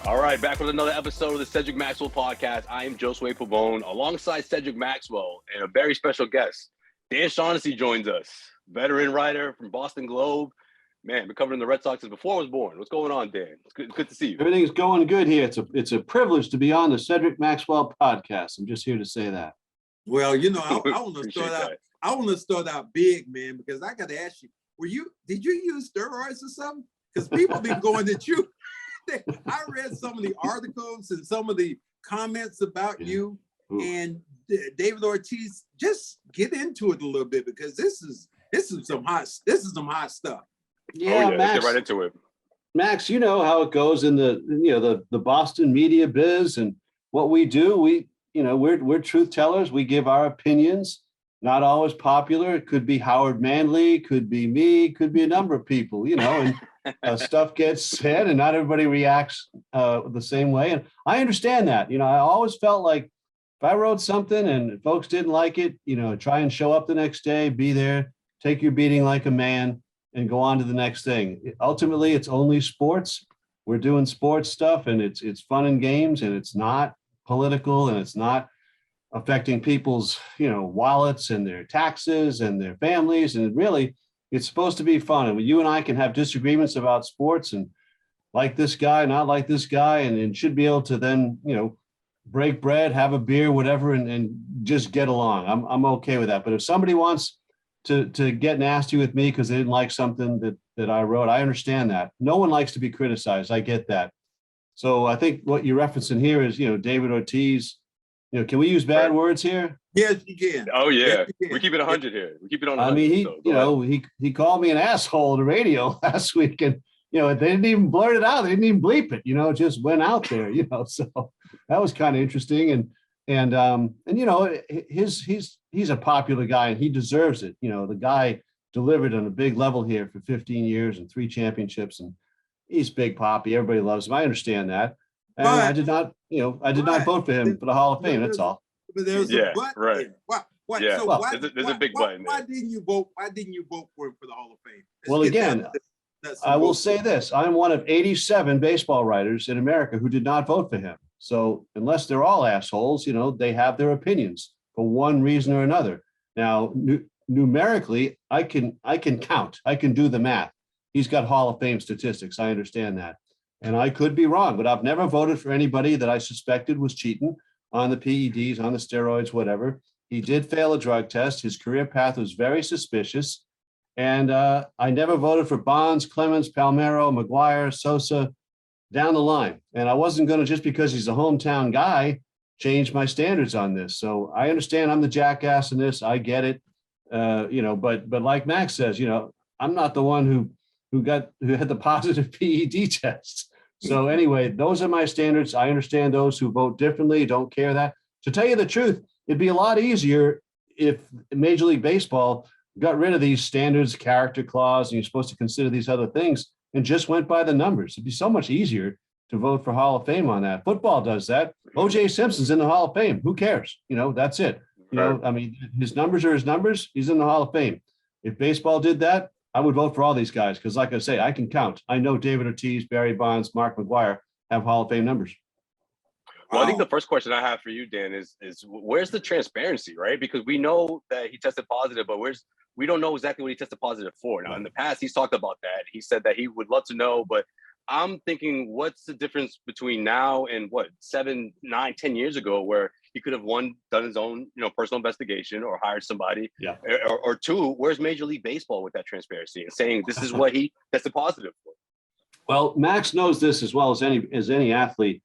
All right, back with another episode of the Cedric Maxwell Podcast. I am Josue Pavon, alongside Cedric Maxwell, and a very special guest. Dan Shaughnessy joins us, veteran writer from Boston Globe. Man, been covering the Red Sox since before I was born. What's going on, Dan? It's good to see you. Everything's going good here. It's a privilege to be on the Cedric Maxwell Podcast. I'm just here to say that. Well, you know, I want to start out. I want to start out big, man, because I got to ask you: did you use steroids or something? Because people been going at you. I read some of the articles and some of the comments about you. Ooh. And David Ortiz. Just get into it a little bit, because this is some hot stuff. Yeah, Max, let's get right into it. Max, you know how it goes in the Boston media biz, and what we do. We're truth tellers. We give our opinions. Not always popular. It could be Howard Manley, could be me, could be a number of people. And stuff gets said, and not everybody reacts the same way. And I understand that. I always felt like if I wrote something and folks didn't like it, try and show up the next day, be there, take your beating like a man, and go on to the next thing. Ultimately, it's only sports. We're doing sports stuff, and it's fun and games, and it's not political, and it's not affecting people's, wallets and their taxes and their families. And really, it's supposed to be fun. And you and I can have disagreements about sports and like this guy, not like this guy, and should be able to then, break bread, have a beer, whatever, and just get along. I'm okay with that. But if somebody wants to get nasty with me because they didn't like something that I wrote, I understand that. No one likes to be criticized. I get that. So I think what you're referencing here is, David Ortiz. Can we use bad words here? Yes, you can. Oh yeah, we keep it 100 here. We keep it on. 100, he called me an asshole on the radio last week, and they didn't even blurt it out. They didn't even bleep it. It just went out there. So that was kind of interesting. And he's a popular guy, and he deserves it. The guy delivered on a big level here for 15 years and 3 championships, and he's Big Papi. Everybody loves him. I understand that. And I did not vote for him for the Hall of Fame. That's all. But there's a but. Right. What? Yeah. So there's a big button. Why didn't you vote? Why didn't you vote for him for the Hall of Fame? Well, again, I will say this: I'm one of 87 baseball writers in America who did not vote for him. So unless they're all assholes, they have their opinions for one reason or another. Now, numerically, I can count. I can do the math. He's got Hall of Fame statistics. I understand that. And I could be wrong, but I've never voted for anybody that I suspected was cheating on the PEDs, on the steroids, whatever. He did fail a drug test. His career path was very suspicious. And I never voted for Bonds, Clemens, Palmeiro, McGuire, Sosa, down the line. And I wasn't going to, just because he's a hometown guy, change my standards on this. So I understand I'm the jackass in this. I get it. But like Max says, I'm not the one who had the positive PED test. So anyway, those are my standards. I understand those who vote differently, don't care that. To tell you the truth, it'd be a lot easier if Major League Baseball got rid of these standards, character clause, and you're supposed to consider these other things, and just went by the numbers. It'd be so much easier to vote for Hall of Fame on that. Football does that. O.J. Simpson's in the Hall of Fame. Who cares? That's it. His numbers are his numbers. He's in the Hall of Fame. If baseball did that, I would vote for all these guys, because like I say, I can count. I know David Ortiz, Barry Bonds, Mark McGuire have Hall of Fame numbers. Well, I think the first question I have for you, Dan, is where's the transparency, right? Because we know that he tested positive, but we don't know exactly what he tested positive for. Now, in the past, he's talked about that. He said that he would love to know, but I'm thinking, what's the difference between now and 7, 9, 10 years ago, where he could have done his own, personal investigation or hired somebody, or 2, where's Major League Baseball with that transparency and saying this is what he tested positive for? Well, Max knows this as well as any athlete.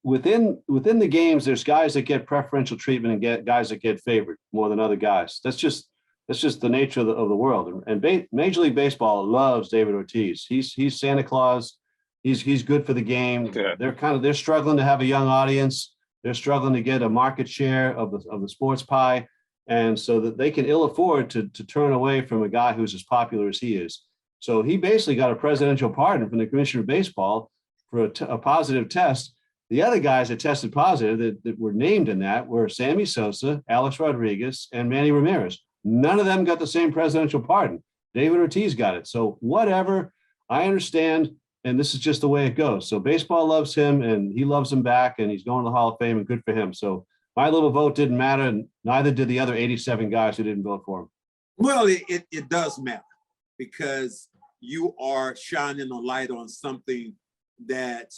Within the games, there's guys that get preferential treatment and get guys that get favored more than other guys. That's just the nature of the world. And Major League Baseball loves David Ortiz. He's Santa Claus. He's good for the game. Yeah. They're struggling to have a young audience. They're struggling to get a market share of the sports pie, and so that they can ill afford to turn away from a guy who's as popular as he is. So he basically got a presidential pardon from the Commissioner of Baseball for a positive test. The other guys that tested positive that were named in that were Sammy Sosa, Alex Rodriguez, and Manny Ramirez. None of them got the same presidential pardon. David Ortiz got it. So whatever, I understand and this is just the way it goes. So baseball loves him, and he loves him back, and he's going to the Hall of Fame, and good for him. So my little vote didn't matter, and neither did the other 87 guys who didn't vote for him. Well, it does matter because you are shining a light on something that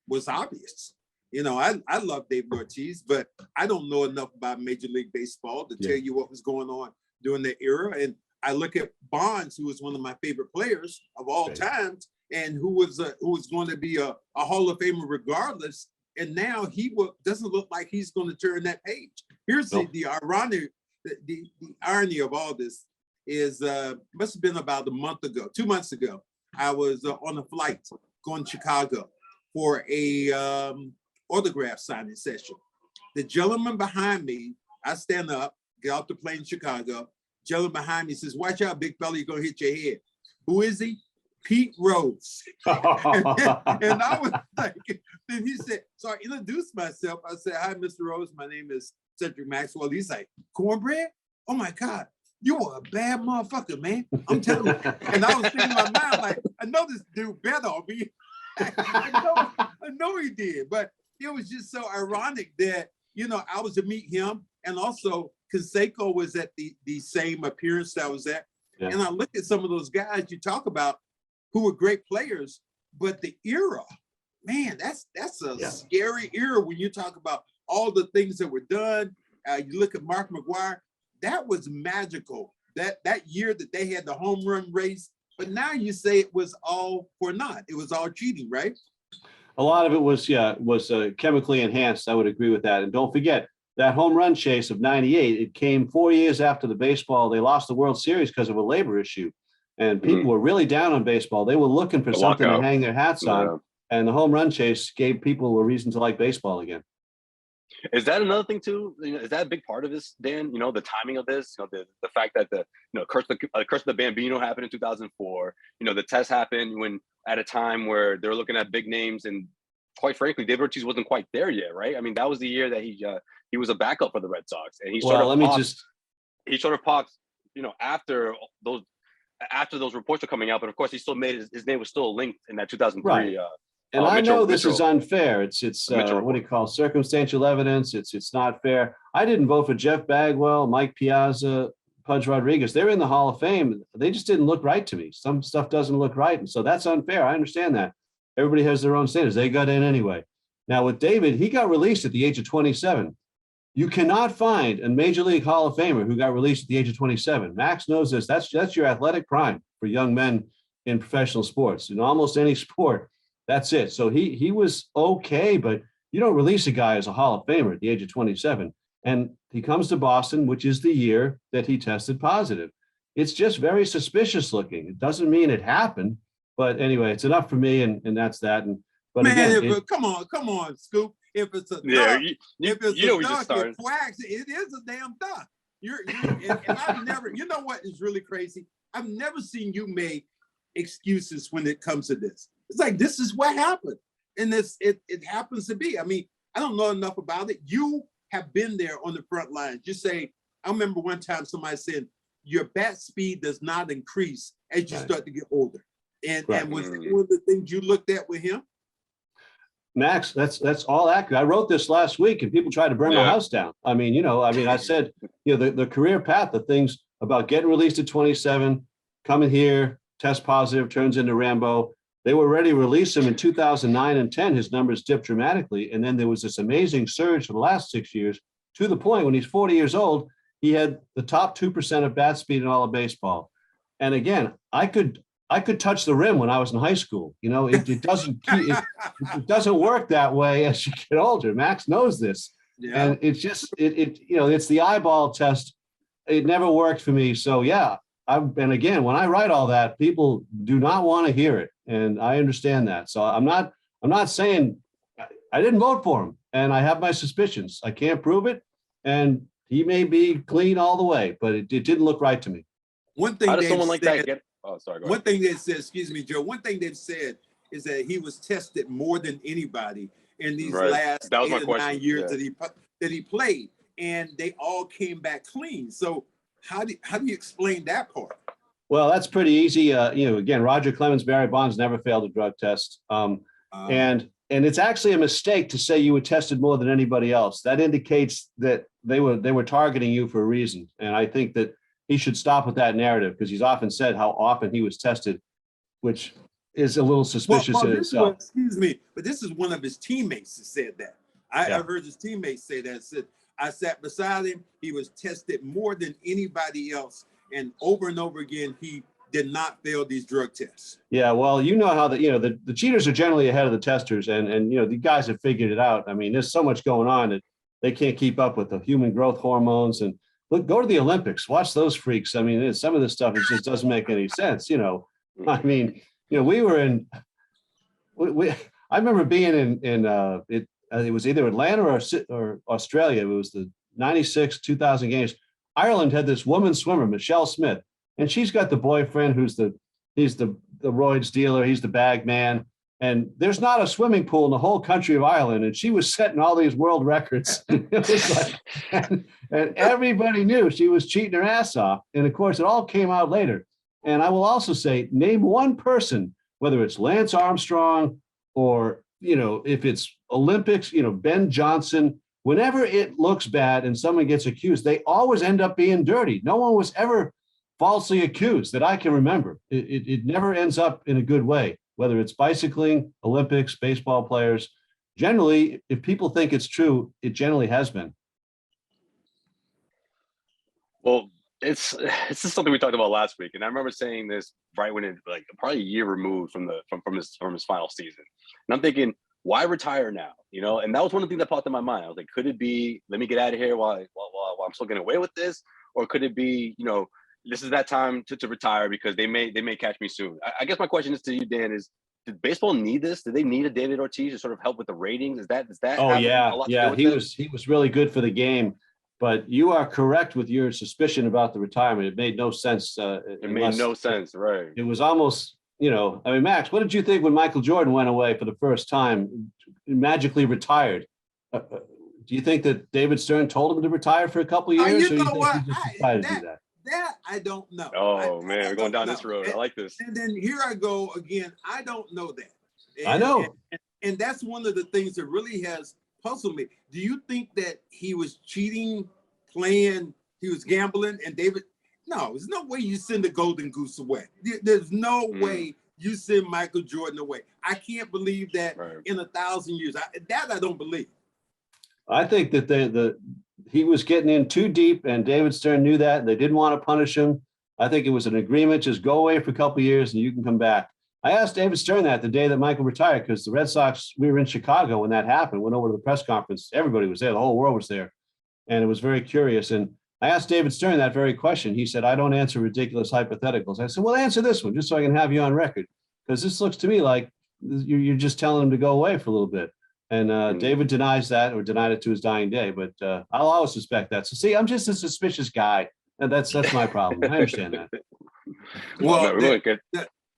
was obvious. You know, I love David Ortiz, but I don't know enough about Major League Baseball to tell you what was going on during that era. And I look at Bonds, who was one of my favorite players of all times, and who was going to be a Hall of Famer regardless. And now doesn't look like he's going to turn that page. Here's the irony. The irony of all this is must have been about 2 months ago. I was on a flight going to Chicago for a autograph signing session. The gentleman behind me, I stand up, get off the plane in Chicago. Gentleman behind me says, "Watch out, big fella, you're gonna hit your head." Who is he? Pete Rose. and I was like, then he said, so I introduced myself. I said, "Hi, Mr. Rose. My name is Cedric Maxwell." He's like, "Cornbread? Oh my God, you are a bad motherfucker, man. I'm telling you." And I was thinking in my mind, like, I know this dude bet on me. I know he did, but it was just so ironic that, you know, I was to meet him, and also Canseco was at the same appearance that I was at. Yeah. And I looked at some of those guys you talk about who were great players, but the era, man, that's a scary era when you talk about all the things that were done. You look at Mark McGwire, that was magical. That year that they had the home run race, but now you say it was all for naught. It was all cheating, right? A lot of it was chemically enhanced. I would agree with that. And don't forget that home run chase of '98. It came 4 years after the baseball. They lost the World Series because of a labor issue, and people were really down on baseball. They were looking for something to hang their hats on, and the home run chase gave people a reason to like baseball again. Is that another thing too? You know, is that a big part of this, Dan? You know, the timing of this. You know, the fact that the curse of the Bambino happened in 2004. You know, the test happened when at a time where they're looking at big names, and quite frankly, David Ortiz wasn't quite there yet, right? I mean, that was the year that he was a backup for the Red Sox, and he sort of popped, you know, after those reports were coming out. But of course, he still made his name was still linked in that 2003. Right. And I know this is unfair. It's what do you call circumstantial evidence? It's not fair. I didn't vote for Jeff Bagwell, Mike Piazza, Pudge Rodriguez. They're in the Hall of Fame. They just didn't look right to me. Some stuff doesn't look right, and so that's unfair. I understand that. Everybody has their own standards. They got in anyway. Now with David, he got released at the age of 27. You cannot find a Major League Hall of Famer who got released at the age of 27. Max knows this. That's your athletic prime for young men in professional sports. In almost any sport, that's it. So he was okay, but you don't release a guy as a Hall of Famer at the age of 27. And he comes to Boston, which is the year that he tested positive. It's just very suspicious looking. It doesn't mean it happened, but anyway, it's enough for me, and that's that. But man, again, come on, Scoop. If it's a duck, if it's a duck, it quacks. It is a damn duck. And I've never. You know what is really crazy? I've never seen you make excuses when it comes to this. It's like, this is what happened, and it happens to be. I mean, I don't know enough about it. You have been there on the front lines. You say, I remember one time somebody said your bat speed does not increase as you start to get older, and was that one of the things you looked at with him? Max, that's all accurate. I wrote this last week, and people tried to burn my house down. I mean, I said, the career path, the things about getting released at 27, coming here, test positive, turns into Rambo. They were ready to release him in 2009 and 10. His numbers dipped dramatically, and then there was this amazing surge for the last 6 years, to the point when he's 40 years old, he had the top 2% of bat speed in all of baseball. And again, I could touch the rim when I was in high school. You know, it doesn't work that way as you get older. Max knows this. Yeah. And it's just, it's the eyeball test. It never worked for me. So and again, when I write all that, people do not want to hear it. And I understand that. So I'm not saying I didn't vote for him, and I have my suspicions. I can't prove it. And he may be clean all the way, but it didn't look right to me. One thing, how does someone like that get? Oh, sorry. One thing they said, excuse me, Joe. One thing they've said is that he was tested more than anybody in these last 8 or 9 years that he played, and they all came back clean. So how do you explain that part? Well, that's pretty easy. Again, Roger Clemens, Barry Bonds never failed a drug test. And it's actually a mistake to say you were tested more than anybody else. That indicates that they were targeting you for a reason. And I think that he should stop with that narrative, because he's often said how often he was tested, which is a little suspicious in itself. Excuse me, but this is one of his teammates that said that. I've heard his teammates say that. Said, I sat beside him. He was tested more than anybody else. And over again, he did not fail these drug tests. Yeah, well, you know how the cheaters are generally ahead of the testers, and the guys have figured it out. I mean, there's so much going on that they can't keep up with the human growth hormones. And look, go to the Olympics, watch those freaks. I mean, some of this stuff, it just doesn't make any sense. I mean, we were in. I remember being in it was either Atlanta or Australia. It was the 96, 2000 games. Ireland had this woman swimmer, Michelle Smith, and she's got the boyfriend he's the roids dealer. He's the bag man. And there's not a swimming pool in the whole country of Ireland. And she was setting all these world records. It was like, and everybody knew she was cheating her ass off. And of course, it all came out later. And I will also say, name one person, whether it's Lance Armstrong or, if it's Olympics, Ben Johnson, whenever it looks bad and someone gets accused, they always end up being dirty. No one was ever falsely accused that I can remember. It never ends up in a good way, whether it's bicycling, Olympics, baseball players. Generally, if people think it's true, it generally has been. Well, it's just something we talked about last week, and I remember saying this right when it probably a year removed from his final season, and I'm thinking, why retire now? And that was one of the things that popped in my mind. I was like, could it be, let me get out of here while I'm still getting away with this, or could it be, this is that time to retire because they may catch me soon? I guess my question is to you, Dan, is did baseball need this? Did they need a David Ortiz to sort of help with the ratings? Is that? Oh yeah. He was really good for the game. But you are correct with your suspicion about the retirement. It made no sense. It made no sense, right? It was almost, Max, what did you think when Michael Jordan went away for the first time, magically retired? Do you think that David Stern told him to retire for a couple of years? You know what? He just decided to do that? That I don't know. Oh, man, we're going down this road. I like this. And then here I go again. I don't know that. I know. And that's one of the things that really has puzzled me. Do you think that he was cheating, he was gambling, and David? No, there's no way you send the golden goose away. There's no way you send Michael Jordan away. I can't believe that in 1,000 years. I don't believe. I think that he was getting in too deep, and David Stern knew that, and they didn't want to punish him. I think it was an agreement, just go away for a couple of years and you can come back. I asked David Stern that the day that Michael retired, because the Red Sox, we were in Chicago when that happened, went over to the press conference. Everybody was there. The whole world was there. And it was very curious. And I asked David Stern that very question. He said, I don't answer ridiculous hypotheticals. I said, well, answer this one just so I can have you on record, because this looks to me like you're just telling him to go away for a little bit. And David denies that, or denied it to his dying day. But I'll always suspect that. So see, I'm just a suspicious guy. And that's my problem. I understand that. Well,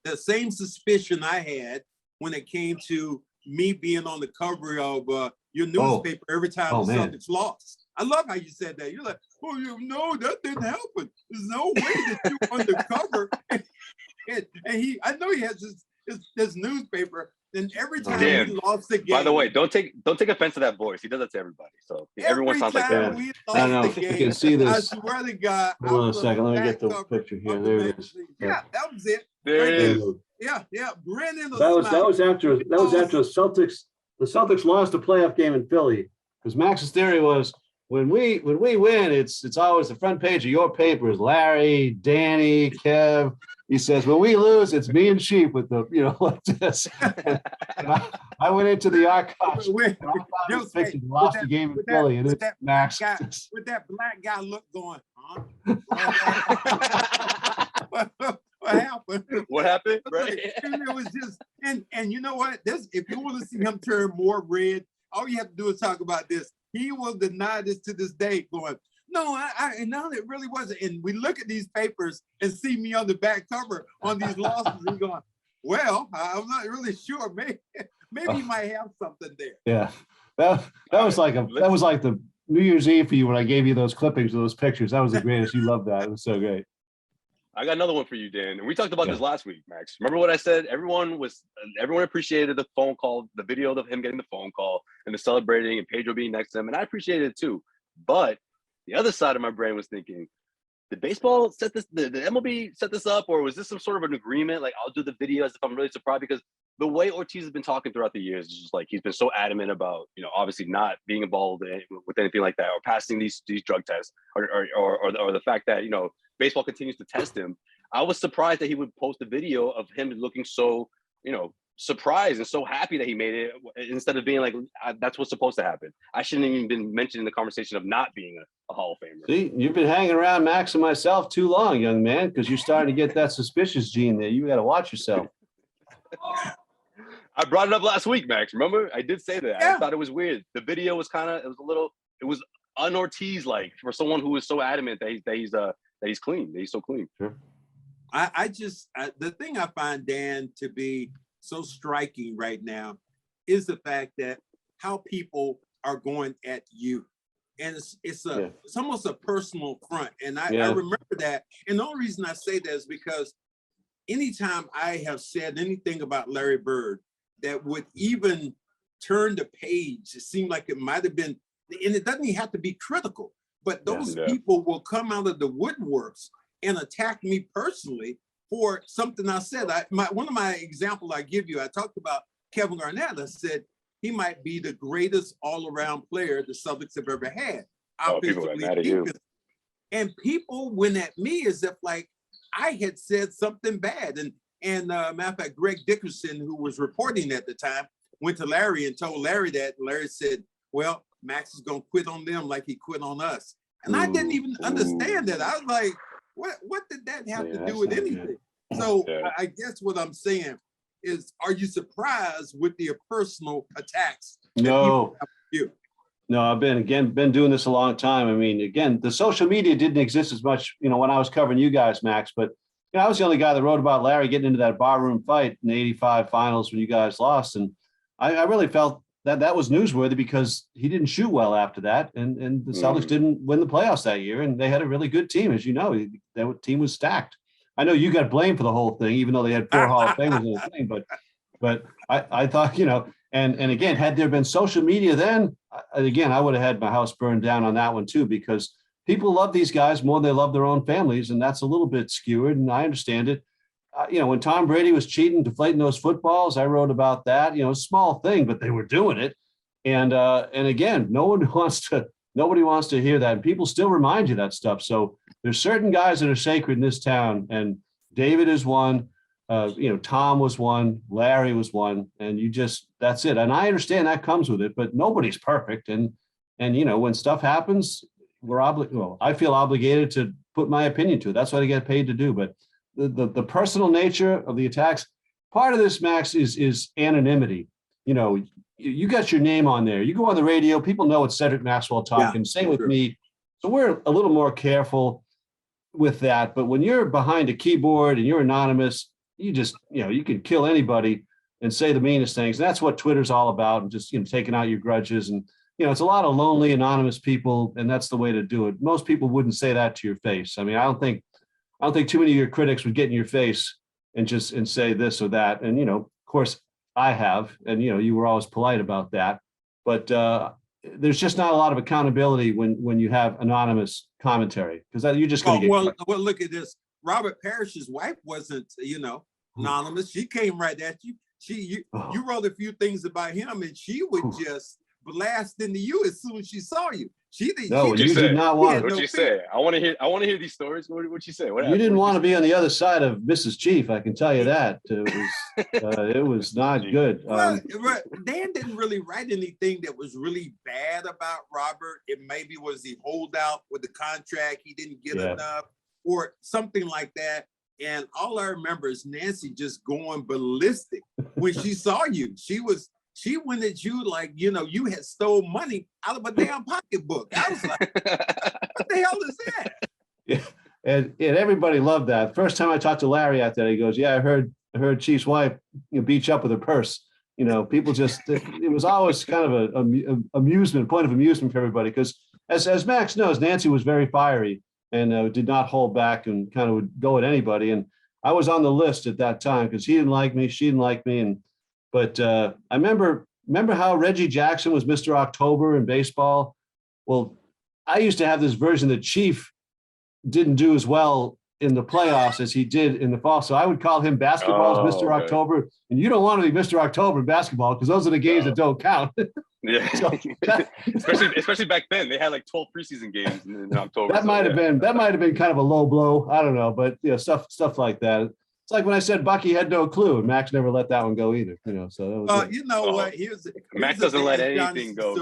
the same suspicion I had when it came to me being on the cover of your newspaper every time the Celtics lost. I love how you said that. You're like, that didn't happen. There's no way that you're undercover. and I know he has this newspaper. And every time we lost the game. By the way, don't take offense to that voice. He does that to everybody. So everyone sounds like that. I know. You can see this. I swear to God. Hold on a second. Let me get the picture here. There it is. Yeah, that was it. There it is. Yeah. Brennan. That was after the Celtics lost a playoff game in Philly, because Max's theory was when we win, it's always the front page of your papers. Larry, Danny, Kev. He says, when we lose, it's me and Sheep with the, like this. And I went into the archives. Lost the game in Philly, and it's Max. With that black guy look going, huh? What happened? What happened? Right. It was just, and you know what? If you want to see him turn more red, all you have to do is talk about this. He will deny this to this day, going, no, it really wasn't. And we look at these papers and see me on the back cover on these losses and going, well, I'm not really sure. Maybe he might have something there. Yeah, that was like the New Year's Eve for you when I gave you those clippings of those pictures. That was the greatest. You loved that. It was so great. I got another one for you, Dan. And we talked about this last week, Max. Remember what I said? Everyone appreciated the phone call, the video of him getting the phone call and the celebrating and Pedro being next to him. And I appreciated it too. But the other side of my brain was thinking, did baseball set this, the MLB set this up, or was this some sort of an agreement? Like, I'll do the video as if I'm really surprised, because the way Ortiz has been talking throughout the years is just like, he's been so adamant about, obviously not being involved with anything like that, or passing these drug tests, or the fact that, baseball continues to test him. I was surprised that he would post a video of him looking so, surprised and so happy that he made it, instead of being like, that's what's supposed to happen. I shouldn't even been mentioned in the conversation of not being a Hall of Famer. See, you've been hanging around Max and myself too long, young man, because you're starting to get that suspicious gene there. You got to watch yourself. I brought it up last week, Max. Remember? I did say that. Yeah. I thought it was weird. The video was it was un-Ortiz-like for someone who is so adamant that he's clean, that he's so clean. Sure. The thing I find, Dan, to be so striking right now is the fact that how people are going at you. And it's almost a personal front. And I remember that. And the only reason I say that is because anytime I have said anything about Larry Bird that would even turn the page, it seemed like it might have been, and it doesn't even have to be critical, but those people will come out of the woodworks and attack me personally for something I said. One of my examples I give you, I talked about Kevin Garnett. I said he might be the greatest all-around player the Celtics have ever had. People are mad at you. And people went at me as if like I had said something bad. And matter of fact, Greg Dickerson, who was reporting at the time, went to Larry and told Larry that. Larry said, well, Max is going to quit on them like he quit on us. And I didn't even understand that. I was like, what did that have to do with anything? So I guess what I'm saying is, are you surprised with the personal attacks? No. No, I've been doing this a long time. I mean, again, the social media didn't exist as much, when I was covering you guys, Max, but I was the only guy that wrote about Larry getting into that barroom fight in the 85 finals when you guys lost. And I really felt that was newsworthy because he didn't shoot well after that. And the Celtics didn't win the playoffs that year. And they had a really good team. As you know, that team was stacked. I know you got blamed for the whole thing, even though they had 4 Hall of Famers in the thing. But I thought, and again, had there been social media then, again, I would have had my house burned down on that one too, because people love these guys more than they love their own families. And that's a little bit skewered. And I understand it. When Tom Brady was cheating, deflating those footballs, I wrote about that. A small thing, but they were doing it. And again, nobody wants to hear that. And people still remind you that stuff. So there's certain guys that are sacred in this town, and David is one. Tom was one, Larry was one, and that's it. And I understand that comes with it, but nobody's perfect. And when stuff happens, I feel obligated to put my opinion to it. That's what I get paid to do. But the personal nature of the attacks, part of this, Max, is anonymity. You got your name on there. You go on the radio, people know it's Cedric Maxwell talking. Same with me. So we're a little more careful with that. But when you're behind a keyboard and you're anonymous, you just, you can kill anybody and say the meanest things. And that's what Twitter's all about, and just, taking out your grudges. And, it's a lot of lonely, anonymous people, and that's the way to do it. Most people wouldn't say that to your face. I mean, I don't think too many of your critics would get in your face and say this or that. And, of course I have, and, you were always polite about that, but there's just not a lot of accountability when you have anonymous commentary, because you're just going to get. Well, look at this. Robert Parish's wife wasn't, anonymous. She came right at you. You wrote a few things about him, and she would just blast into you as soon as she saw you. You did not want. What'd you say? I want to hear these stories. What'd you say? You didn't want to be on the other side of Mrs. Chief. I can tell you that. It was not good. Dan didn't really write anything that was really bad about Robert. It maybe was the holdout with the contract. He didn't get enough or something like that. And all I remember is Nancy just going ballistic when she saw you. She went at you like, you had stole money out of a damn pocketbook. I was like, what the hell is that? Yeah. And everybody loved that. First time I talked to Larry out there, he goes, yeah, I heard Chief's wife beat you up with her purse. People just, it was always kind of a point of amusement for everybody. Because as Max knows, Nancy was very fiery. and did not hold back and kind of would go at anybody. And I was on the list at that time because he didn't like me, she didn't like me. But I remember how Reggie Jackson was Mr. October in baseball. Well, I used to have this version that Chief didn't do as well in the playoffs as he did in the fall. So I would call him basketball's Mr. Okay. October. And you don't want to be Mr. October in basketball because those are the games that don't count. Yeah. So especially back then. They had like 12 preseason games in October. That might have been kind of a low blow. I don't know, but stuff like that. It's like when I said Bucky had no clue, and Max never let that one go either. So that was what? Here's Max doesn't let anything go.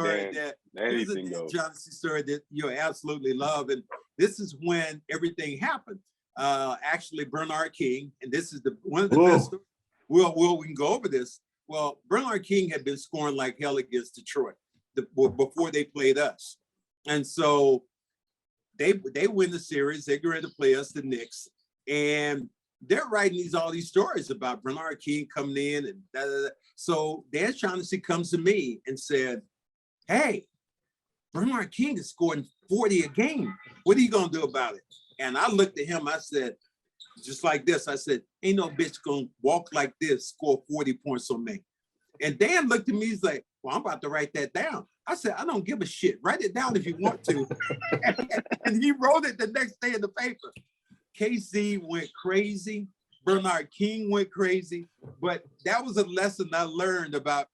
Anything go. Shaughnessy story that you absolutely love, and this is when everything happened. Actually, Bernard King, and this is one of the best. We can go over this. Well, Bernard King had been scoring like hell against Detroit before they played us, and so they win the series. They go ready to play us, the Knicks, and they're writing all these stories about Bernard King coming in and da, da, da. So Dan Shaughnessy comes to me and said, "Hey, Bernard King is scoring 40 a game. What are you gonna do about it?" And I looked at him. I said, just like this, I said, "Ain't no bitch gonna walk like this, score 40 points on me." And Dan looked at me, he's like, "Well, I'm about to write that down." I said, "I don't give a shit. Write it down if you want to." And he wrote it the next day in the paper. KC went crazy. Bernard King went crazy. But that was a lesson I learned about,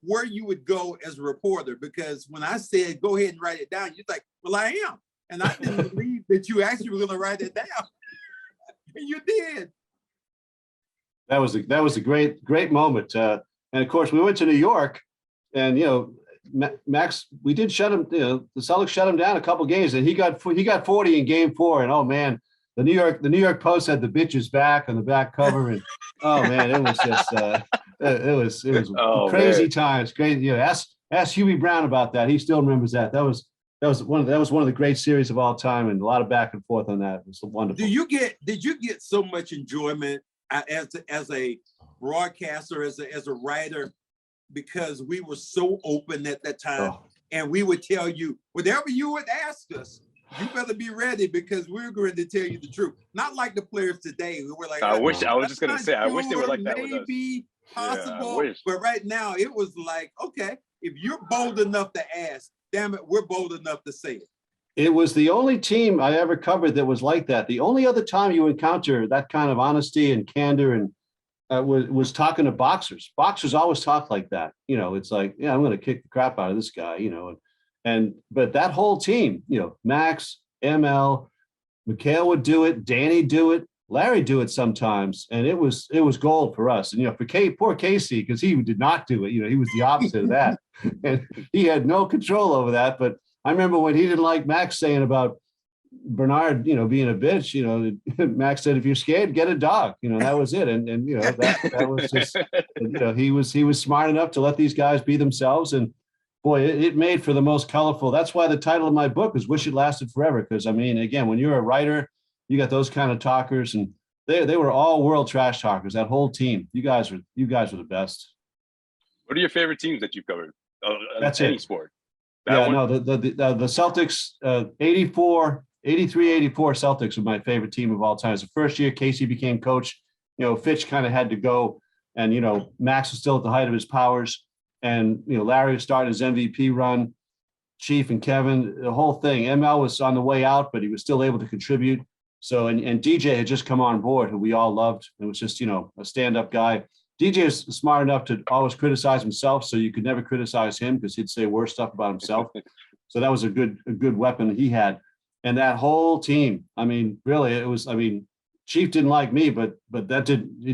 where you would go as a reporter. Because when I said, go ahead and write it down, you're like, well, I am. And I didn't believe that you actually were going to write it down. And you did. That was a great moment. And of course, we went to New York, and Max, we did shut him. The Celtics shut him down a couple games, and he got 40 in Game 4. And oh man, the New York Post had the bitches back on the back cover, and oh man, it was just it was crazy times. Crazy. Ask Huey Brown about that. He still remembers that. That was one of the great series of all time, and a lot of back and forth on that. It was wonderful. Did you get so much enjoyment as a broadcaster, as a writer, because we were so open at that time, and we would tell you whatever you would ask us, you better be ready because we're going to tell you the truth. Not like the players today who were like, I wish they were like that with us. Maybe possible, but right now it was like, okay, if you're bold enough to ask, damn it, we're bold enough to say it. It was the only team I ever covered that was like that. The only other time you encounter that kind of honesty and candor and was talking to boxers. Boxers always talk like that. It's like, yeah, I'm going to kick the crap out of this guy, but that whole team, Max, ML, Mikhail would do it, Danny do it, Larry do it sometimes. And it was gold for us. And, for poor Casey, because he did not do it, he was the opposite of that. And he had no control over that. But I remember when he didn't like Max saying about Bernard, being a bitch, Max said, if you're scared, get a dog. That was it. And that was just, he was smart enough to let these guys be themselves. And boy, it made for the most colorful. That's why the title of my book is Wish It Lasted Forever. Because again, when you're a writer, you got those kind of talkers, and they were all world trash talkers, that whole team. You guys were the best. What are your favorite teams that you've covered? That's any it. Sport. The Celtics, 83-84 Celtics were my favorite team of all time. It's the first year Casey became coach. Fitch kind of had to go, and Max was still at the height of his powers, and Larry was starting his MVP run. Chief and Kevin, the whole thing. ML was on the way out, but he was still able to contribute. So and DJ had just come on board, who we all loved. It was just a stand-up guy. DJ is smart enough to always criticize himself, so you could never criticize him because he'd say worse stuff about himself. So that was a good weapon he had. And that whole team, really, it was, Chief didn't like me, but it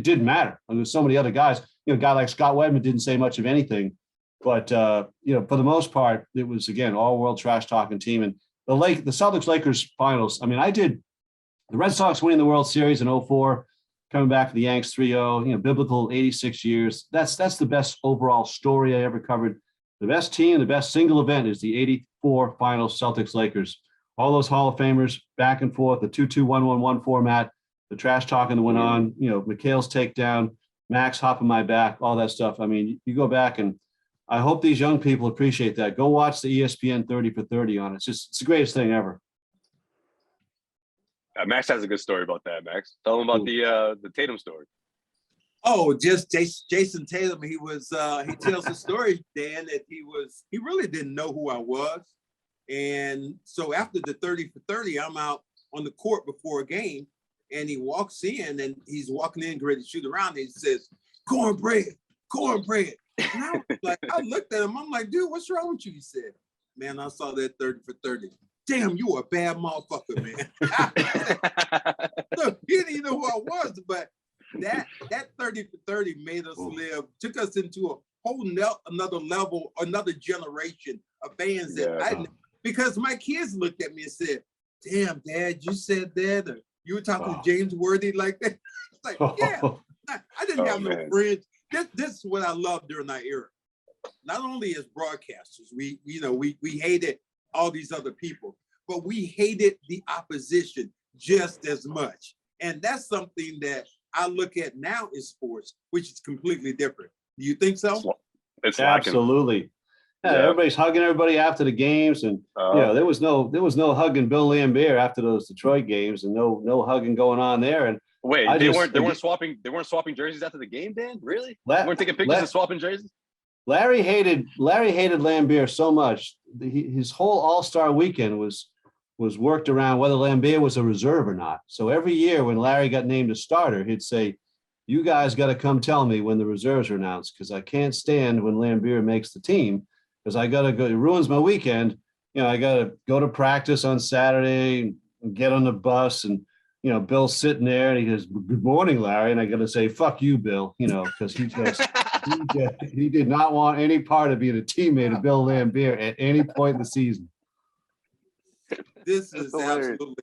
didn't matter. There was so many other guys. A guy like Scott Wedman didn't say much of anything. But, for the most part, it was, again, all world trash talking team. And the Celtics-Lakers finals, I did the Red Sox winning the World Series in 2004, coming back to the Yanks 3-0, biblical 86 years. That's the best overall story I ever covered. The best team, the best single event is the 84 finals Celtics-Lakers. All those Hall of Famers back and forth, the 2-2-1-1-1 format, the trash talking that went on, Mikhail's takedown, Max hopping my back, all that stuff. You go back, and I hope these young people appreciate that. Go watch the ESPN 30 for 30 on it. It's the greatest thing ever. Max has a good story about that. Max, tell him about the Tatum story. Oh, just Jayson Tatum. He tells the story, Dan, that he really didn't know who I was. And so after the 30 for 30, I'm out on the court before a game, and he walks in, and he's walking in ready to shoot around, and he says, cornbread. And I looked at him, I'm like, dude, what's wrong with you? He said, man, I saw that 30 for 30. Damn, you a bad motherfucker, man. Look, he didn't even know who I was, but that 30 for 30 made us live, took us into a whole another level, another generation of fans because my kids looked at me and said, damn, Dad, you said that, or you were talking to James Worthy like that. It's like, yeah, I didn't have no friends. This is what I loved during that era. Not only as broadcasters, we hated all these other people, but we hated the opposition just as much. And that's something that I look at now in sports, which is completely different. Do you think so? It's absolutely. Yeah, everybody's hugging everybody after the games, and there was no hugging Bill Laimbeer after those Detroit games, and no hugging going on there. And wait, they weren't swapping jerseys after the game, Dan? Really? They weren't taking pictures and swapping jerseys? Larry hated Laimbeer so much. His whole All-Star weekend was worked around whether Laimbeer was a reserve or not. So every year when Larry got named a starter, he'd say, you guys got to come tell me when the reserves are announced, because I can't stand when Laimbeer makes the team, because I got to go. It ruins my weekend. I got to go to practice on Saturday and get on the bus, and Bill's sitting there and he goes, good morning, Larry. And I got to say, fuck you, Bill, because he did not want any part of being a teammate of Bill Laimbeer at any point in the season. This is absolutely.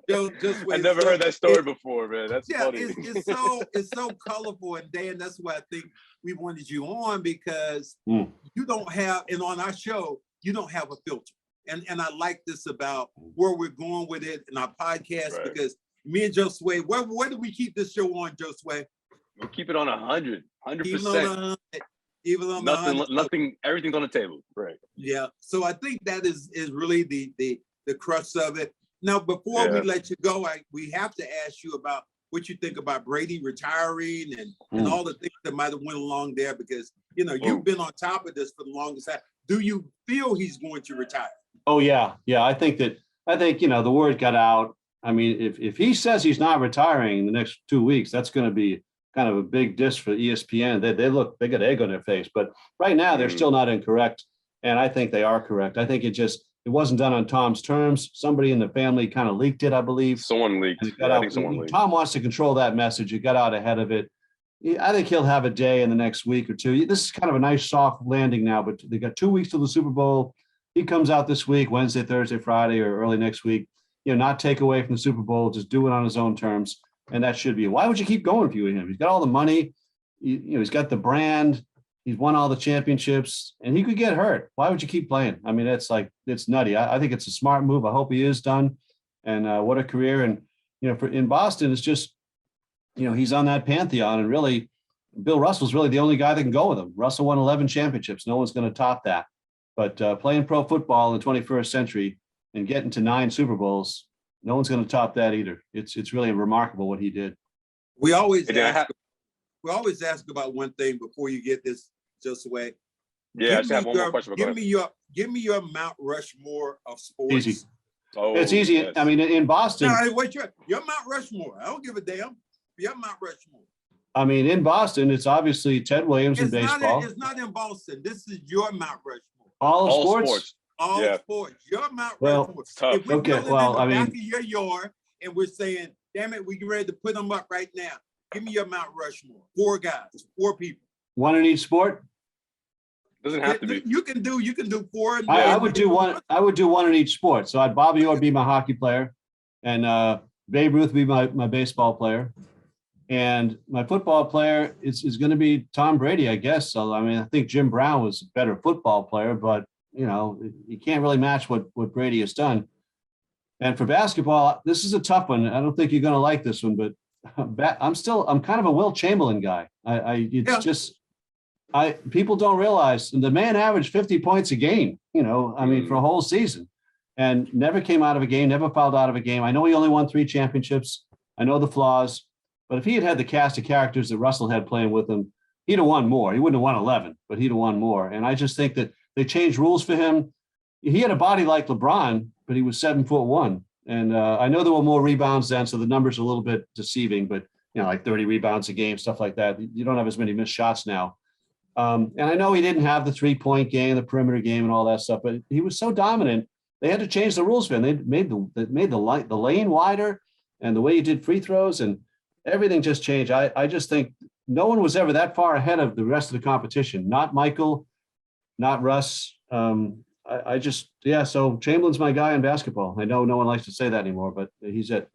I never heard that story before, man. That's funny. It's so colorful, and Dan, that's why I think we wanted you on, because you don't have, and on our show, you don't have a filter. And I like this about where we're going with it in our podcast, because me and Josue, where do we keep this show on, Josue? We'll keep it on 100%. Even on nothing, everything's on the table. Right. Yeah. So I think that is really the crux of it. Now, before we let you go, we have to ask you about what you think about Brady retiring and all the things that might have went along there, because you've been on top of this for the longest time. Do you feel he's going to retire? Oh yeah. I think the word got out. I mean, if he says he's not retiring in the next 2 weeks, that's going to be kind of a big diss for ESPN. They got egg on their face, but right now they're still not incorrect, and I think they are correct. I think it wasn't done on Tom's terms. Somebody in the family kind of leaked it, I believe. Someone leaked. I think someone leaked. Tom wants to control that message. It got out ahead of it. I think he'll have a day in the next week or two. This is kind of a nice soft landing now, but they got 2 weeks till the Super Bowl. He comes out this week, Wednesday, Thursday, Friday, or early next week. Not take away from the Super Bowl, just do it on his own terms. And that should be. Why would you keep going if you were him? He's got all the money. He's got the brand. He's won all the championships, and he could get hurt. Why would you keep playing? I mean, it's nutty. I think it's a smart move. I hope he is done. And what a career. And, in Boston, it's just, he's on that pantheon. And really, Bill Russell's really the only guy that can go with him. Russell won 11 championships. No one's going to top that. But playing pro football in the 21st century and getting to 9 Super Bowls, no one's going to top that either. It's really remarkable what he did. We always ask about one thing before you get this, Josue. Yeah, I just have one more question. Give me your Mount Rushmore of sports. Easy. It's easy. Yes. I mean, in Boston. No, wait, your Mount Rushmore. I don't give a damn. Your Mount Rushmore. I mean, in Boston, it's obviously Ted Williams in baseball. It's not in Boston. This is your Mount Rushmore. All sports. All sports. Your Mount Rushmore. Tough. If we're building in the back of your yard and we're saying, damn it, we get ready to put them up right now. Give me your Mount Rushmore. 4 guys, 4 people. One in each sport? Doesn't have to be. You can do 4. I would do one. I would do one in each sport. So Bobby Orr would be my hockey player, and Babe Ruth would be my baseball player, and my football player is going to be Tom Brady, I guess. So I mean, I think Jim Brown was a better football player, but you can't really match what Brady has done. And for basketball, this is a tough one. I don't think you're going to like this one, but I'm kind of a Wilt Chamberlain guy. People don't realize the man averaged 50 points a game, I mean, for a whole season. and never came out of a game, never fouled out of a game. I know he only won 3 championships. I know the flaws, but if he had the cast of characters that Russell had playing with him, he'd have won more. He wouldn't have won 11, but he'd have won more. And I just think that they changed rules for him. He had a body like LeBron, but he was 7'1". And I know there were more rebounds then, so the numbers are a little bit deceiving, but like 30 rebounds a game, stuff like that. You don't have as many missed shots now. And I know he didn't have the 3-point game, the perimeter game, and all that stuff, but he was so dominant. They had to change the rules for him. They made the lane wider, and the way you did free throws, and everything just changed. I just think no one was ever that far ahead of the rest of the competition. Not Michael, not Russ. So Chamberlain's my guy in basketball. I know no one likes to say that anymore, but he's it.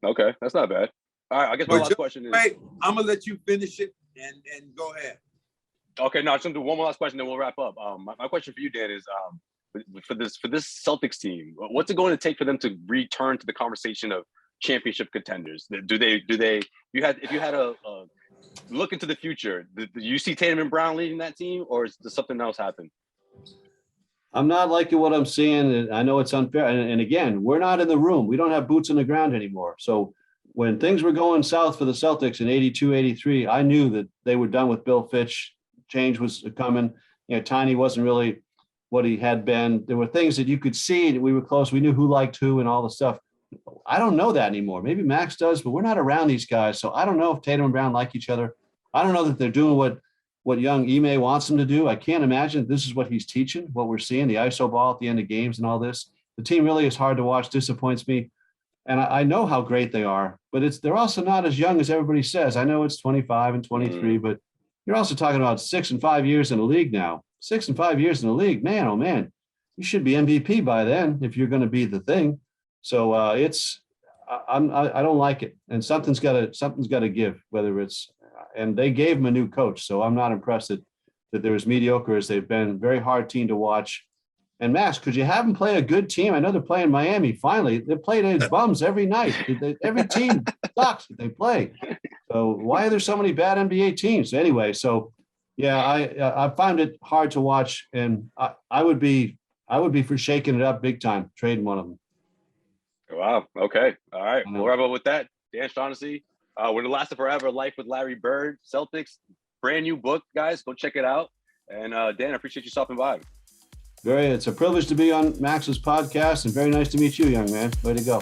Okay, that's not bad. All right, I guess my last question is... Wait, I'm going to let you finish it and go ahead. Okay, no, I'm just going to do one more last question, then we'll wrap up. My question for you, Dan, is for this Celtics team, what's it going to take for them to return to the conversation of championship contenders? If you had a look into the future, do you see Tatum and Brown leading that team, or does something else happen? I'm not liking what I'm seeing. I know it's unfair. And again, we're not in the room. We don't have boots on the ground anymore. So when things were going south for the Celtics in 82, 83, I knew that they were done with Bill Fitch. Change was coming. Tiny wasn't really what he had been. There were things that you could see that we were close. We knew who liked who and all the stuff. I don't know that anymore. Maybe Max does, but we're not around these guys. So I don't know if Tatum and Brown like each other. I don't know that they're doing what young Ime wants them to do. I can't imagine this is what he's teaching, what we're seeing, the ISO ball at the end of games and all this. The team really is hard to watch, disappoints me. And I know how great they are, but they're also not as young as everybody says. I know it's 25 and 23, but you're also talking about 6 and 5 years in the league now. 6 and 5 years in the league, man, oh man, you should be MVP by then if you're going to be the thing. So I don't like it, and something's got to give. Whether it's and they gave him a new coach, so I'm not impressed that they're as mediocre as they've been. Very hard team to watch. And Max, could you have them play a good team? I know they're playing Miami. Finally, they played as bums every night. Every team sucks that they play. So why are there so many bad NBA teams anyway? So yeah, I found it hard to watch, and I would be for shaking it up big time, trading one of them. Wow. Okay. All right. We'll wrap up with that. Dan Shaughnessy, When It Lasted Forever, Life with Larry Bird, Celtics, brand new book, guys. Go check it out. And Dan, I appreciate you stopping by. It's a privilege to be on Max's podcast, and very nice to meet you, young man. Way to go.